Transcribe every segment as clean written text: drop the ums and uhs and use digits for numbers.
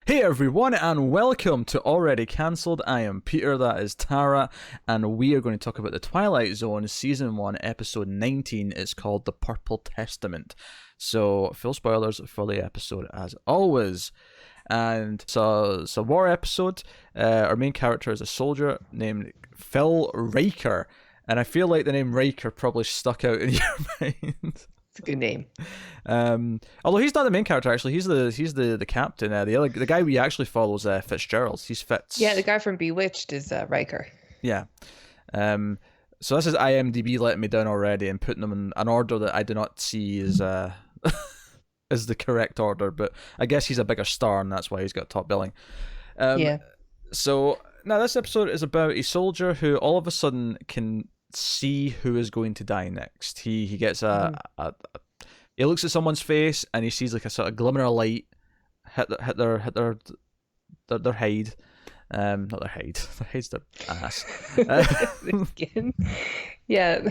Hey everyone, and welcome to Already Cancelled. I am Peter, that is Tara, and we are going to talk about the Twilight Zone Season 1, Episode 19. It's called The Purple Testament. So, full spoilers for the episode as always. And so it's a war episode. Our main character is a soldier named Phil Riker, and I feel like the name Riker probably stuck out in your mind. It's a good name. Although he's not the main character, actually. He's the captain. The guy we actually follow is Fitzgerald. He's Fitz. Yeah, the guy from Bewitched is Riker. Yeah. So this is IMDb letting me down already and putting them in an order that I do not see as is the correct order. But I guess he's a bigger star, and that's why he's got top billing. Yeah. So now this episode is about a soldier who all of a sudden can see who is going to die next. He gets he looks at someone's face and he sees like a sort of glimmer of light hit their hide. Not their hide. Their hide's their ass. The skin. Yeah.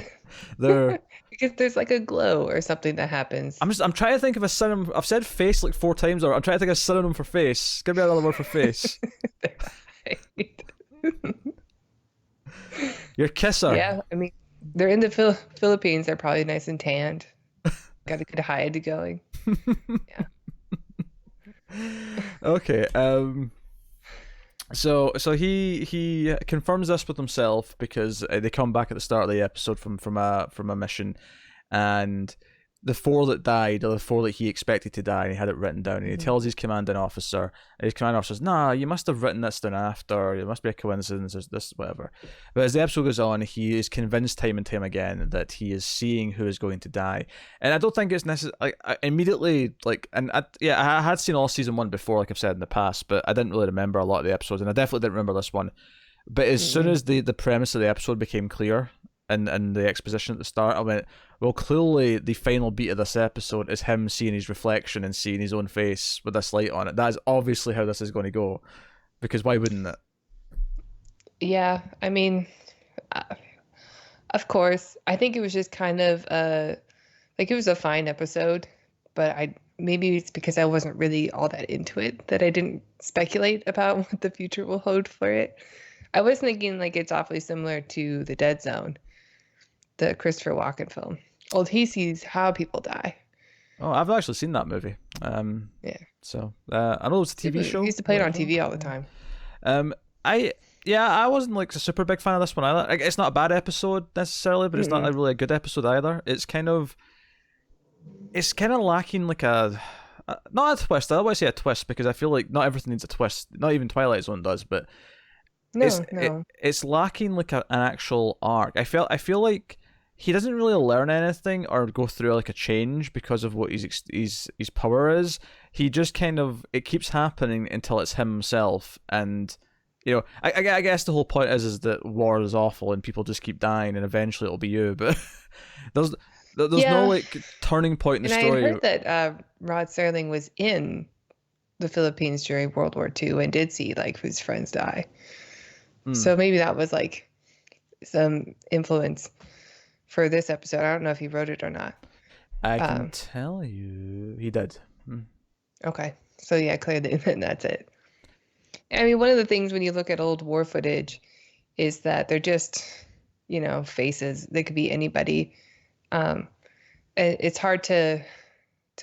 Because there's like a glow or something that happens. I'm trying to think of a synonym. I've said face like 4 times, or I'm trying to think of a synonym for face. Give me another word for face. Your kisser. Yeah, I mean, they're in the Philippines. They're probably nice and tanned. Got a good hide going. Yeah. Okay. So he confirms this with himself because they come back at the start of the episode from a mission, and the 4 that died are the 4 that he expected to die, and he had it written down, and he tells his commanding officer, and his commanding officer says, "Nah, you must have written this down after, it must be a coincidence, there's this, whatever." But as the episode goes on, he is convinced time and time again that he is seeing who is going to die, and I don't think it's necessary. I immediately, I had seen all season 1 before, like I've said in the past, but I didn't really remember a lot of the episodes, and I definitely didn't remember this one. But as soon as the premise of the episode became clear, and the exposition at the start, I went, well, clearly the final beat of this episode is him seeing his reflection and seeing his own face with this light on it. That is obviously how this is going to go, because why wouldn't it? Yeah, I mean, of course. I think it was just kind of like it was a fine episode, but maybe it's because I wasn't really all that into it that I didn't speculate about what the future will hold for it. I was thinking like it's awfully similar to The Dead Zone, the Christopher Walken film. Well, he sees how people die. Oh, I've actually seen that movie. Yeah. So I know it's a TV show. He used to play it on TV all the time. I wasn't like a super big fan of this one either. Like, it's not a bad episode necessarily, but it's not a really good episode either. It's kind of lacking like not a twist. I don't want to say a twist because I feel like not everything needs a twist. Not even Twilight Zone does, but it's lacking like an actual arc. I feel like he doesn't really learn anything or go through like a change because of what his power is. He just kind of, it keeps happening until it's himself, and I guess the whole point is that war is awful and people just keep dying and eventually it'll be you. But there's no like turning point in the story. I heard that Rod Serling was in the Philippines during World War II and did see like his friends die. So maybe that was like some influence for this episode. I don't know if he wrote it or not. I can tell you he did. Okay. So yeah, clearly then that's it. I mean, one of the things when you look at old war footage is that they're just, faces. They could be anybody. It's hard to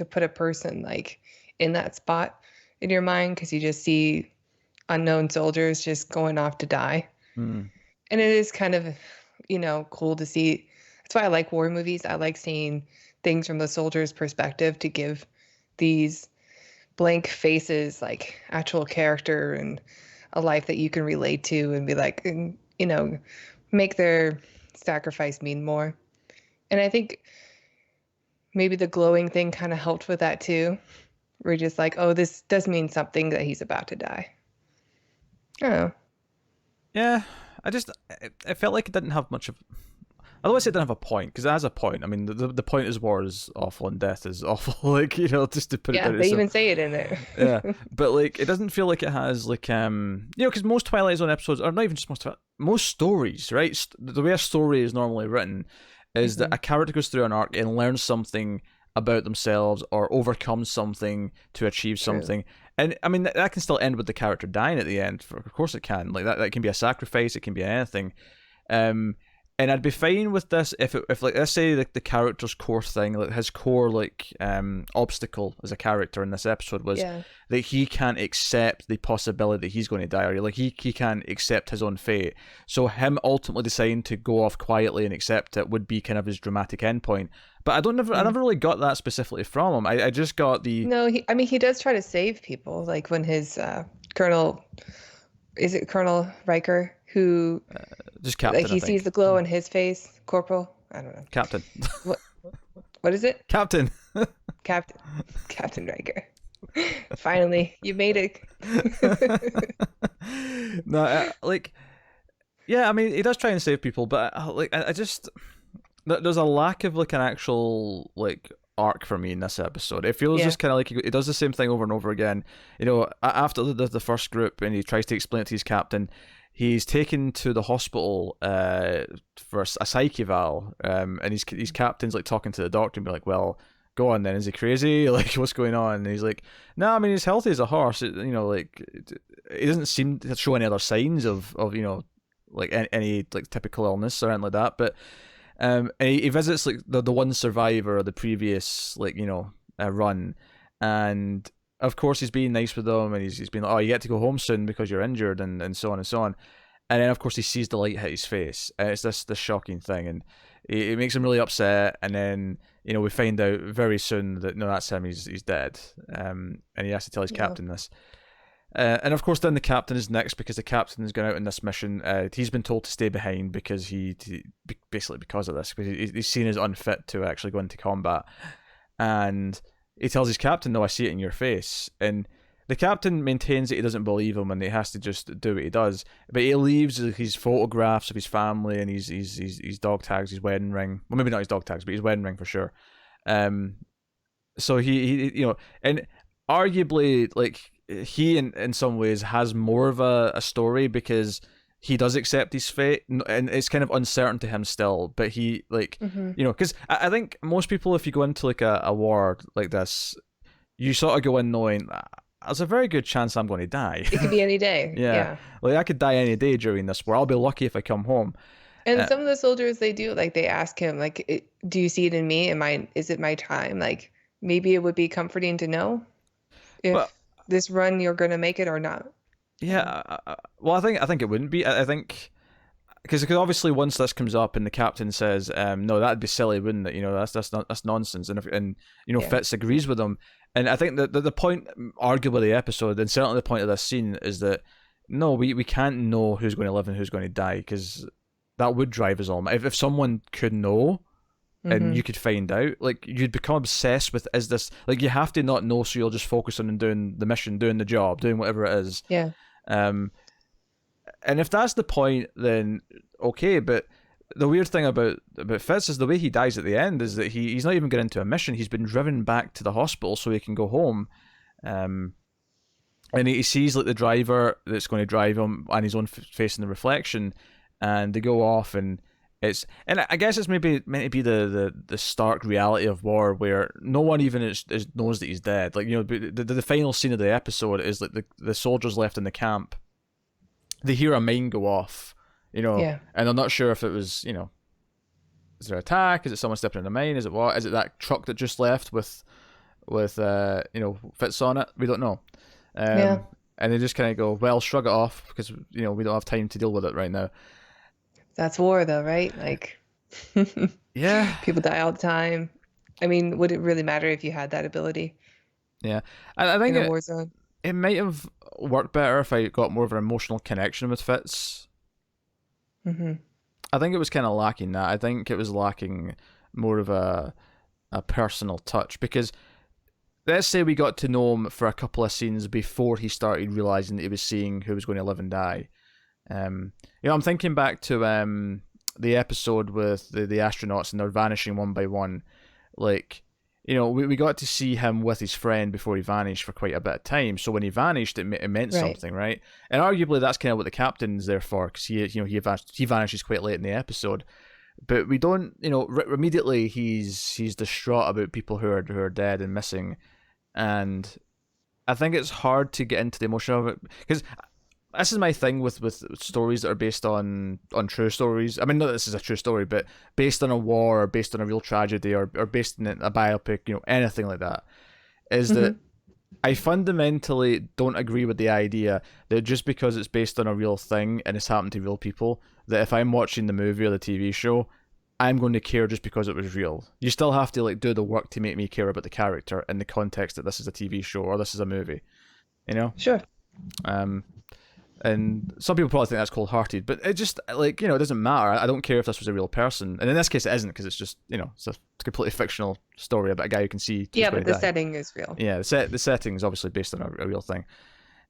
put a person like in that spot in your mind because you just see unknown soldiers just going off to die. And it is kind of, cool to see. That's why I like war movies. I like seeing things from the soldier's perspective to give these blank faces like actual character and a life that you can relate to and be like, make their sacrifice mean more. And I think maybe the glowing thing kind of helped with that too. We're just like, oh, this does mean something that he's about to die. Oh. Yeah, I felt like it didn't have much of. I don't want to say it didn't have a point because it has a point. I mean, the point is war is awful and death is awful. Like just to put it. Yeah, they even say it in there. Yeah, but like it doesn't feel like it has like because most Twilight Zone episodes, or not even just most stories, right? The way a story is normally written is that a character goes through an arc and learns something about themselves or overcome something to achieve something. And I mean, that can still end with the character dying at the end. Of course it can. Like that can be a sacrifice. It can be anything. And I'd be fine with this if like, let's say the character's core thing, like his core like obstacle as a character in this episode was that he can't accept the possibility that he's going to die, or like he can't accept his own fate. So him ultimately deciding to go off quietly and accept it would be kind of his dramatic endpoint. But I never really got that specifically from him. I just got the he does try to save people, like when his Colonel Riker, who just Captain, like he sees the glow in his face. Corporal, I don't know. Captain. What is it? Captain. Captain Riker. Finally, you made it. No, yeah, I mean, he does try and save people, but I just there's a lack of like an actual like arc for me in this episode. It feels just kind of like he does the same thing over and over again. You know, after the first group, and he tries to explain it to his captain. He's taken to the hospital for a psych eval, and his captain's like talking to the doctor and be like, "Well, go on then. Is he crazy? Like, what's going on?" And he's like, "No, I mean, he's healthy as a horse. He doesn't seem to show any other signs of like any like typical illness or anything like that." But and he visits like the one survivor of the previous run, and of course he's being nice with them, and he's been like, "Oh, you get to go home soon because you're injured," and so on and so on. And then of course he sees the light hit his face, and it's this shocking thing, and it makes him really upset. And then we find out very soon that no, that's him. He's dead. And he has to tell his captain this. And of course, then the captain is next because the captain has gone out on this mission. He's been told to stay behind because he basically because of this, because he's seen as unfit to actually go into combat. And he tells his captain, "No, I see it in your face." And the captain maintains that he doesn't believe him and he has to just do what he does. But he leaves his photographs of his family and his dog tags, his wedding ring. Well, maybe not his dog tags, but his wedding ring for sure. So he and arguably, like, he in some ways has more of a story because he does accept his fate, and it's kind of uncertain to him still. But he because I think most people, if you go into like a war like this, you sort of go in knowing there's a very good chance I'm going to die. It could be any day. Yeah. Like I could die any day during this war. I'll be lucky if I come home. And some of the soldiers, they do, like, they ask him, like, "Do you see it in me? Is it my time?" Like, maybe it would be comforting to know if this run you're going to make it or not. Yeah, well, I think it wouldn't be. I think because obviously once this comes up and the captain says, "No, that'd be silly, wouldn't it? That's nonsense." And Fitz agrees with him. And I think that the point, arguably, the episode, and certainly the point of this scene, is that no, we can't know who's going to live and who's going to die, because that would drive us all. If someone could know, and you could find out, like, you'd become obsessed with, is this, like, you have to not know, so you'll just focus on doing the mission, doing the job, doing whatever it is. Yeah. And if that's the point, then okay. But the weird thing about Fitz is the way he dies at the end is that he's not even getting into a mission. He's been driven back to the hospital so he can go home. And he sees like the driver that's going to drive him and his own face in the reflection, and they go off, and I guess it's maybe meant to be the stark reality of war, where no one even knows that he's dead. Like, the final scene of the episode is like the soldiers left in the camp. They hear a mine go off, and they're not sure if it was, is there an attack? Is it someone stepping in the mine? Is it what? Is it that truck that just left with Fitz on it? We don't know. And they just kind of go, well, shrug it off because, we don't have time to deal with it right now. That's war, though, right? Like, yeah, people die all the time. I mean, would it really matter if you had that ability? Yeah, I think in a war zone, it might have worked better if I got more of an emotional connection with Fitz. I think it was kind of lacking that. I think it was lacking more of a personal touch, because let's say we got to know him for a couple of scenes before he started realizing that he was seeing who was going to live and die. I'm thinking back to the episode with the astronauts and they're vanishing one by one. Like, we got to see him with his friend before he vanished for quite a bit of time. So when he vanished, it meant something, right? And arguably that's kind of what the captain's there for, because he vanishes quite late in the episode. but we don't, immediately he's distraught about people who are dead and missing, and I think it's hard to get into the emotion of it because this is my thing with stories that are based on true stories. I mean, not that this is a true story, but based on a war or based on a real tragedy or based on a biopic, anything like that, is that I fundamentally don't agree with the idea that just because it's based on a real thing and it's happened to real people, that if I'm watching the movie or the TV show, I'm going to care just because it was real. You still have to do the work to make me care about the character in the context that this is a TV show or this is a movie, Sure. And some people probably think that's cold-hearted, but it just, it doesn't matter. I don't care if this was a real person. And in this case, it isn't, because it's just, it's a completely fictional story about a guy who can see... Yeah, but the setting is real. Yeah, the setting is obviously based on a real thing.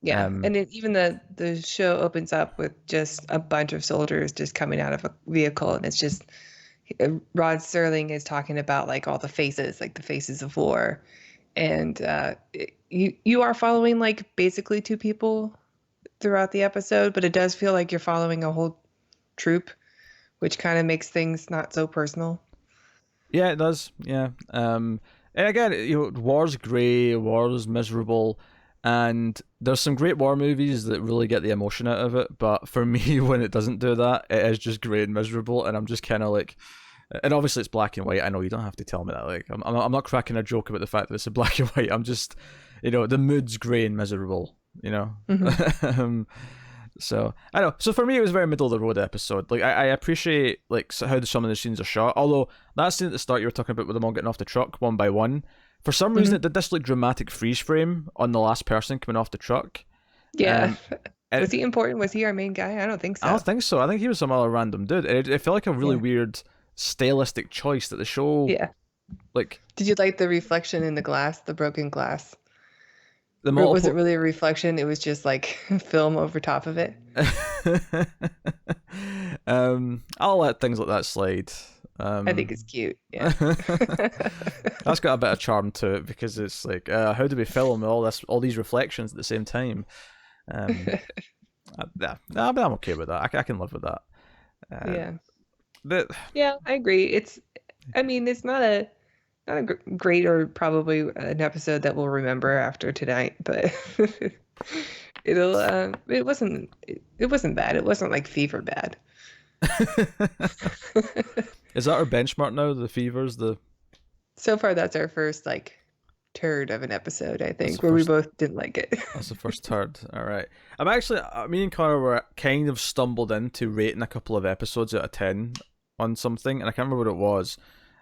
Yeah, and even the show opens up with just a bunch of soldiers just coming out of a vehicle, and it's just... Rod Serling is talking about, all the faces, the faces of war. And you are following, basically two people throughout the episode, but it does feel like you're following a whole troop, which kind of makes things not so personal. Yeah, it does. Yeah. And again, war's grey, war's miserable, and there's some great war movies that really get the emotion out of it, but for me, when it doesn't do that, it is just grey and miserable, and I'm just kind of and obviously it's black and white. I know you don't have to tell me that. I'm not cracking a joke about the fact that it's a black and white. I'm just, the mood's grey and miserable. So I don't know. So for me, it was a very middle of the road episode. I appreciate how some of the scenes are shot. Although that scene at the start you were talking about with them all getting off the truck one by one, for some reason it did this dramatic freeze frame on the last person coming off the truck. Yeah. Was he important? Was he our main guy? I don't think so. I don't think so. I think he was some other random dude. It felt like a really weird stylistic choice that the show. Yeah. Did you like the reflection in the glass, the broken glass? Or was it really a reflection? It was just film over top of it. I'll let things like that slide. I think it's cute. Yeah. That's got a bit of charm to it because it's how do we film all these reflections at the same time? But I'm okay with that. I can live with that. Yeah, I agree. It's not a great or probably an episode that we'll remember after tonight, but it wasn't bad. It wasn't fever bad. Is that our benchmark now? The fevers, so far that's our first turd of an episode, I think, where we both didn't like it. That's the first turd. All right. I'm actually, me and Connor were kind of stumbled into rating a couple of episodes out of 10 on something, and I can't remember what it was.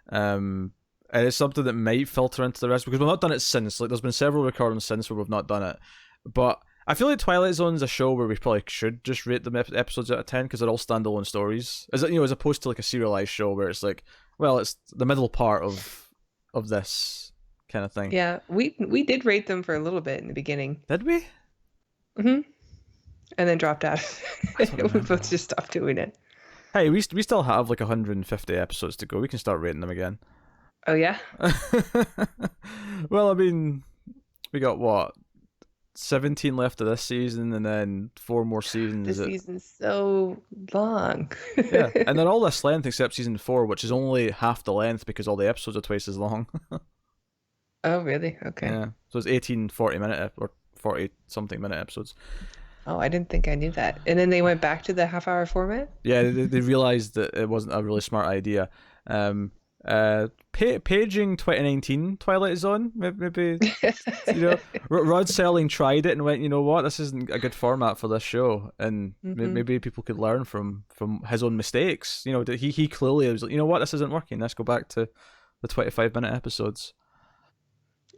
And it's something that might filter into the rest because we've not done it since. There's been several recordings since where we've not done it, but I feel like Twilight Zone is a show where we probably should just rate them episodes out of 10 because they're all standalone stories. As opposed to a serialized show where it's it's the middle part of this kind of thing. Yeah, we did rate them for a little bit in the beginning. Did we? And then dropped out. We both just stopped doing it. Hey, we still have 150 episodes to go. We can start rating them again. Oh yeah. Well, we got what? 17 left of this season, and then 4 more seasons. This season's so long. Yeah, and they're all this length except season 4, which is only half the length because all the episodes are twice as long. Oh, really? Okay. Yeah, so it's 18 40-minute or 40-something minute episodes. Oh, I didn't think I knew that. And then they went back to the half-hour format? Yeah, they realized that it wasn't a really smart idea. Paging 2019 Twilight Zone, maybe Rod Serling tried it and went, you know what, this isn't a good format for this show, and maybe people could learn from his own mistakes. He clearly was like, you know what, this isn't working, let's go back to the 25-minute episodes.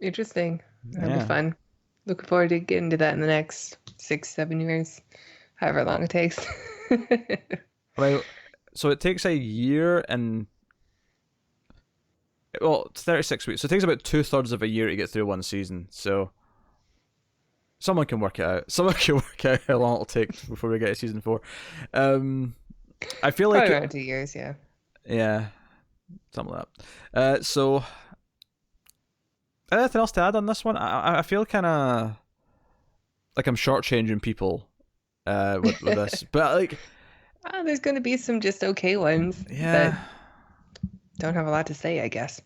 Interesting. That'll be fun. Looking forward to getting to that in the next 6-7 years, however long it takes. Well, so it takes a year and it's 36 weeks, so it takes about 2/3 of a year to get through one season. So someone can work it out. Someone can work out how long it'll take before we get to season 4. I feel like probably around 2 years, yeah. Yeah, something like that. So anything else to add on this one? I feel kind of like I'm shortchanging people with this, but There's going to be some just okay ones that Yeah. don't have a lot to say, I guess.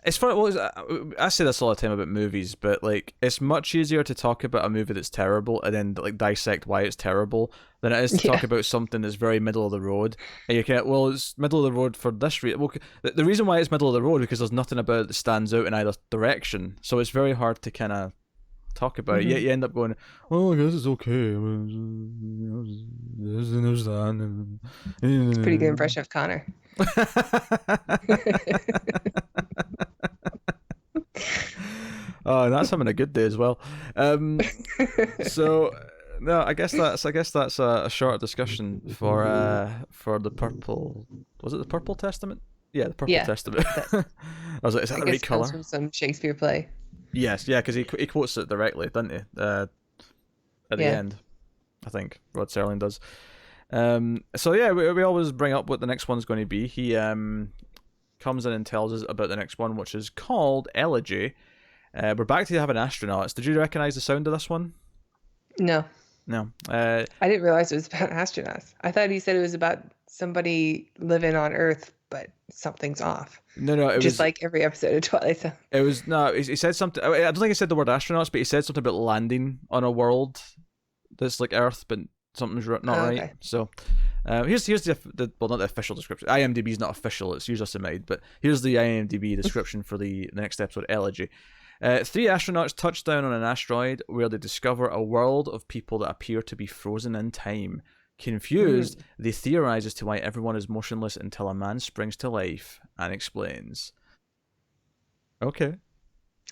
It's funny. Well, I say this all the time about movies, but like, it's much easier to talk about a movie that's terrible and then like dissect why it's terrible than it is to talk about something that's very middle of the road. And you can't. Well, it's middle of the road for this reason. Well, the reason why it's middle of the road is because there's nothing about it that stands out in either direction. So it's very hard to kind of talk about it. Yet you end up going, well, I guess it's okay. I mean, there's that. It's a pretty good impression of Connor. Oh, and that's having a good day as well. So no, I guess that's a short discussion for the purple. Was it the Purple Testament? Yeah, the Purple Testament. I was like, is that the right color? From some Shakespeare play. Yes, yeah, because he quotes it directly, doesn't he? At the end, I think Rod Serling does. So yeah, we always bring up what the next one's going to be. He comes in and tells us about the next one, which is called Elegy. We're back to having astronauts. Did you recognize the sound of this one? No. I didn't realize it was about astronauts. I thought he said it was about somebody living on Earth, but something's off. No, it just was like every episode of Twilight Zone. It was no. He said something. I don't think he said the word astronauts, but he said something about landing on a world that's like Earth, but something's not right. Okay. So. Here's the well, not the official description. IMDb's not official; it's usually submitted. But here's the IMDb description for the next episode, Elegy. 3 astronauts touch down on an asteroid where they discover a world of people that appear to be frozen in time. Confused, they theorize as to why everyone is motionless until a man springs to life and explains. Okay.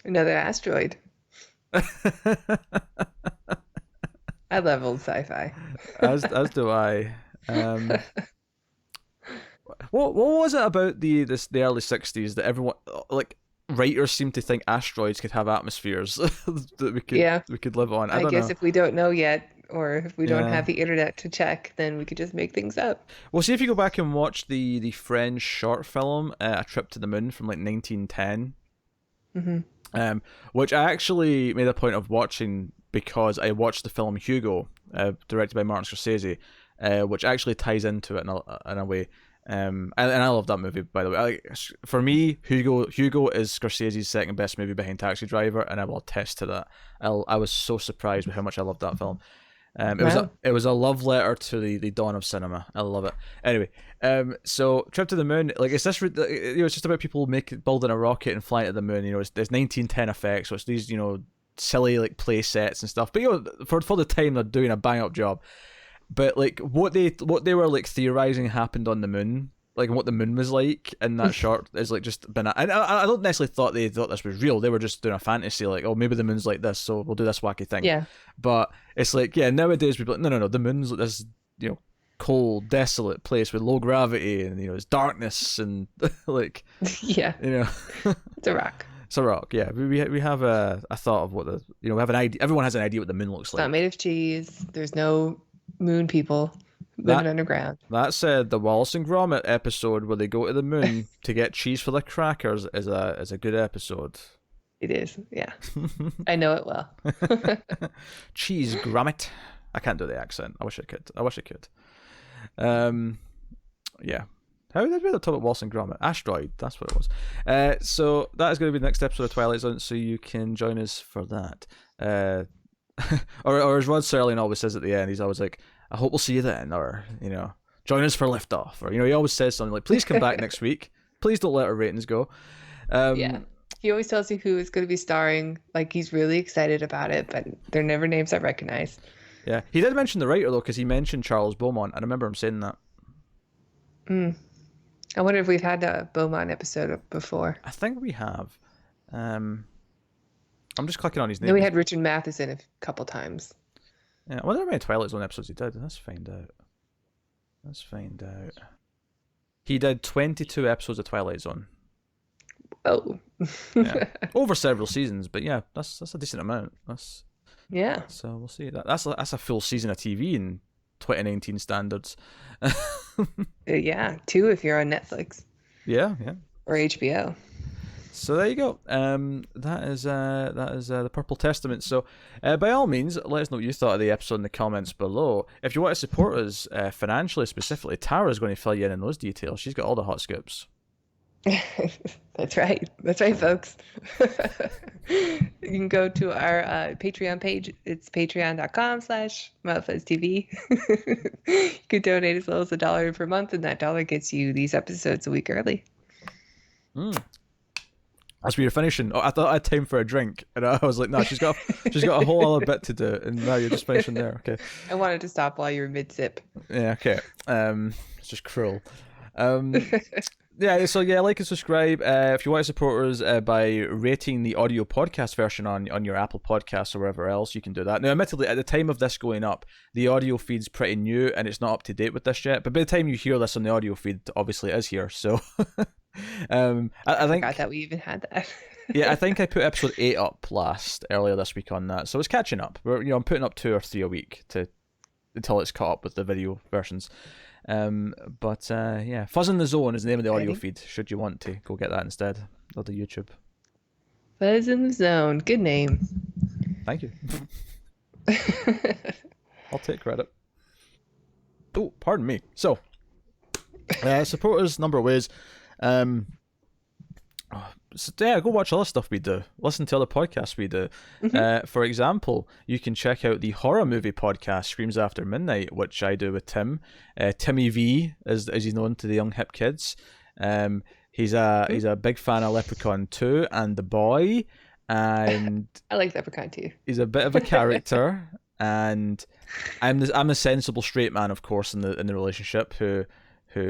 Another asteroid. I love old sci-fi. As do I. What was it about the early 60s that everyone, like, writers seem to think asteroids could have atmospheres that we could live on? I guess if we don't know yet, or if we don't have the internet to check, then we could just make things up. Well, see if you go back and watch the French short film A Trip to the Moon from like 1910, which I actually made a point of watching because I watched the film Hugo, directed by Martin Scorsese, which actually ties into it in a way. And I love that movie, by the way. For me, Hugo is Scorsese's second best movie behind Taxi Driver, and I will attest to that. I was so surprised with how much I loved that film. It was a love letter to the dawn of cinema. I love it. Anyway, so Trip to the Moon, like, it's this, it's just about people building a rocket and flying to the moon. It's 1910 effects, so it's these silly like play sets and stuff. But for the time, they're doing a bang up job. But like what they were like theorizing happened on the moon, like what the moon was like in that short is like just been. I don't necessarily thought they thought this was real. They were just doing a fantasy, like, oh, maybe the moon's like this, so we'll do this wacky thing. Yeah. But it's like, nowadays people are like, no, the moon's like this, cold, desolate place with low gravity, and it's darkness and like. Yeah. It's a rock. It's a rock, yeah. We have a thought of what we have an idea. Everyone has an idea what the moon looks like. It's not made of cheese. There's no moon people living underground. That said, the Wallace and Gromit episode where they go to the moon to get cheese for the crackers is a good episode. It is, yeah. I know it well. Cheese Gromit. I can't do the accent. I wish I could. Yeah. How did we talk about Wallace and Gromit? Asteroid, that's what it was. So that is going to be the next episode of Twilight Zone, so you can join us for that. Or as Rod Serling always says at the end, he's always like, I hope we'll see you then, or join us for liftoff, or he always says something like, please come back next week, please don't let our ratings go. Yeah, he always tells you who is going to be starring, like he's really excited about it, but they're never names I recognize. Yeah, he did mention the writer though, because he mentioned Charles Beaumont. I remember him saying that. I wonder if we've had a Beaumont episode before. I think we have. I'm just clicking on his name. Then we had Richard Matheson a couple times. Yeah, I wonder how many Twilight Zone episodes he did. Let's find out. He did 22 episodes of Twilight Zone. Oh. Yeah. Over several seasons, but yeah, that's a decent amount. Yeah. So we'll see. That's a full season of TV in 2019 standards. Yeah, 2 if you're on Netflix. Yeah. Or HBO. So there you go. That is the Purple Testament. So, by all means, let us know what you thought of the episode in the comments below. If you want to support us financially, specifically, Tara's going to fill you in on those details. She's got all the hot scoops. That's right, folks. You can go to our Patreon page. It's patreon.com/MoutFuzzTV. You can donate as low as $1 per month, and that dollar gets you these episodes a week early. As we were finishing, I thought I had time for a drink, and I was like, "No, she's got a whole other bit to do." And now you're just finishing there. Okay. I wanted to stop while you were mid-sip. Yeah. Okay. It's just cruel. Yeah, so like and subscribe. If you want to support us by rating the audio podcast version on your Apple Podcasts or wherever else, you can do that. Now, admittedly, at the time of this going up, the audio feed's pretty new and it's not up to date with this yet. But by the time you hear this on the audio feed, obviously it is here. So, I think forgot that we even had that. Yeah, I think I put episode 8 up earlier this week on that, so it's catching up. I'm putting up 2 or 3 a week until it's caught up with the video versions. Yeah, Fuzz in the Zone is the name of the audio feed, should you want to go get that instead of the YouTube. Fuzz in the Zone, good name. Thank you. I'll take credit. Oh, pardon me. So, support us number of ways. So yeah, go watch other stuff we do. Listen to other podcasts we do. For example, you can check out the horror movie podcast Screams After Midnight, which I do with Tim. Timmy V, as he's known to the young hip kids. He's a big fan of Leprechaun 2 and The Boy, and I like Leprechaun 2. He's a bit of a character, and I'm a sensible straight man, of course, in the relationship who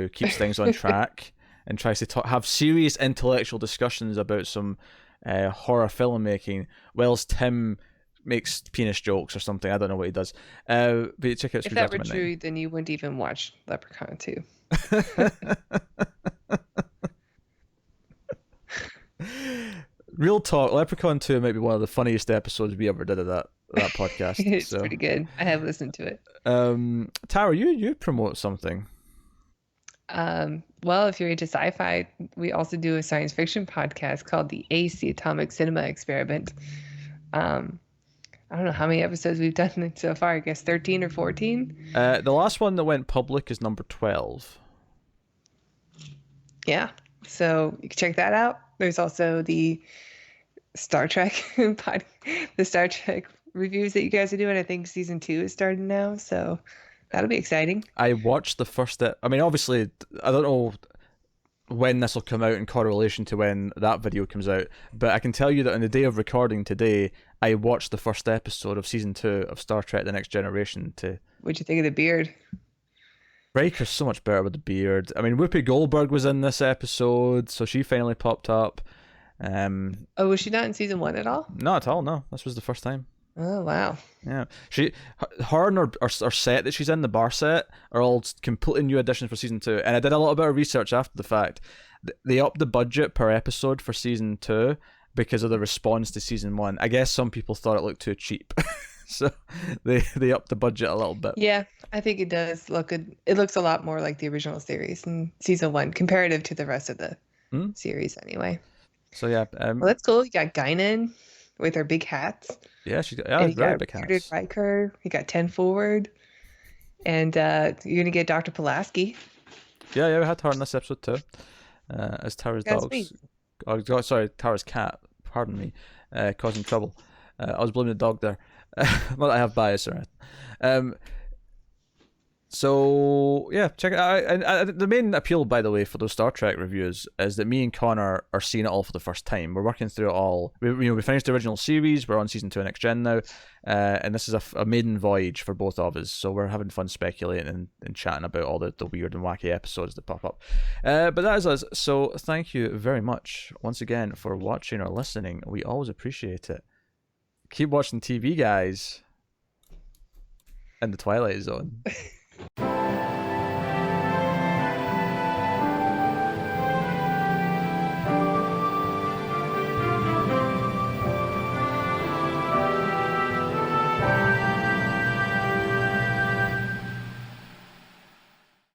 keeps things on track. And tries to have serious intellectual discussions about some horror filmmaking, whilst Tim makes penis jokes or something. I don't know what he does. But check out. If that were true, then you wouldn't even watch Leprechaun 2. Real talk, Leprechaun 2 might be one of the funniest episodes we ever did of that podcast. It's pretty good. I have listened to it. Tara, you promote something. Well, if you're into sci-fi, we also do a science fiction podcast called the ACE, the Atomic Cinema Experiment. I don't know how many episodes we've done so far. I guess 13 or 14. The last one that went public is number 12. Yeah, so you can check that out. There's also the Star Trek the Star Trek reviews that you guys are doing. I think season 2 is starting now, so that'll be exciting. I watched the first. I mean, obviously, I don't know when this will come out in correlation to when that video comes out, but I can tell you that on the day of recording today, I watched the first episode of season 2 of Star Trek: The Next Generation. What'd you think of the beard? Riker's so much better with the beard. I mean, Whoopi Goldberg was in this episode, so she finally popped up. Was she not in season 1 at all? Not at all. No, this was the first time. Oh wow! Yeah, her and her set that she's in, the bar set, are all completely new additions for season 2. And I did a little bit of research after the fact. They upped the budget per episode for season 2 because of the response to season 1. I guess some people thought it looked too cheap, so they upped the budget a little bit. Yeah, I think it does look good. It looks a lot more like the original series in season 1, comparative to the rest of the series, anyway. So yeah, well, that's cool. You got Guinan with her big hats. Yeah, she's got very big hats. Riker. You got 10 Forward, and you're gonna get Dr. Pulaski. Yeah, we had her in this episode too, as Tara's dogs. Oh, sorry, Tara's cat. Pardon me, causing trouble. I was blaming the dog there. Not that I have bias or anything. So yeah, check it out. And the main appeal, by the way, for those Star Trek reviews is that me and Connor are seeing it all for the first time. We're working through it all. We finished the original series. We're on season 2 of Next Gen now, and this is a maiden voyage for both of us. So we're having fun speculating and chatting about all the weird and wacky episodes that pop up. But that is us. So thank you very much once again for watching or listening. We always appreciate it. Keep watching TV, guys. In the Twilight Zone.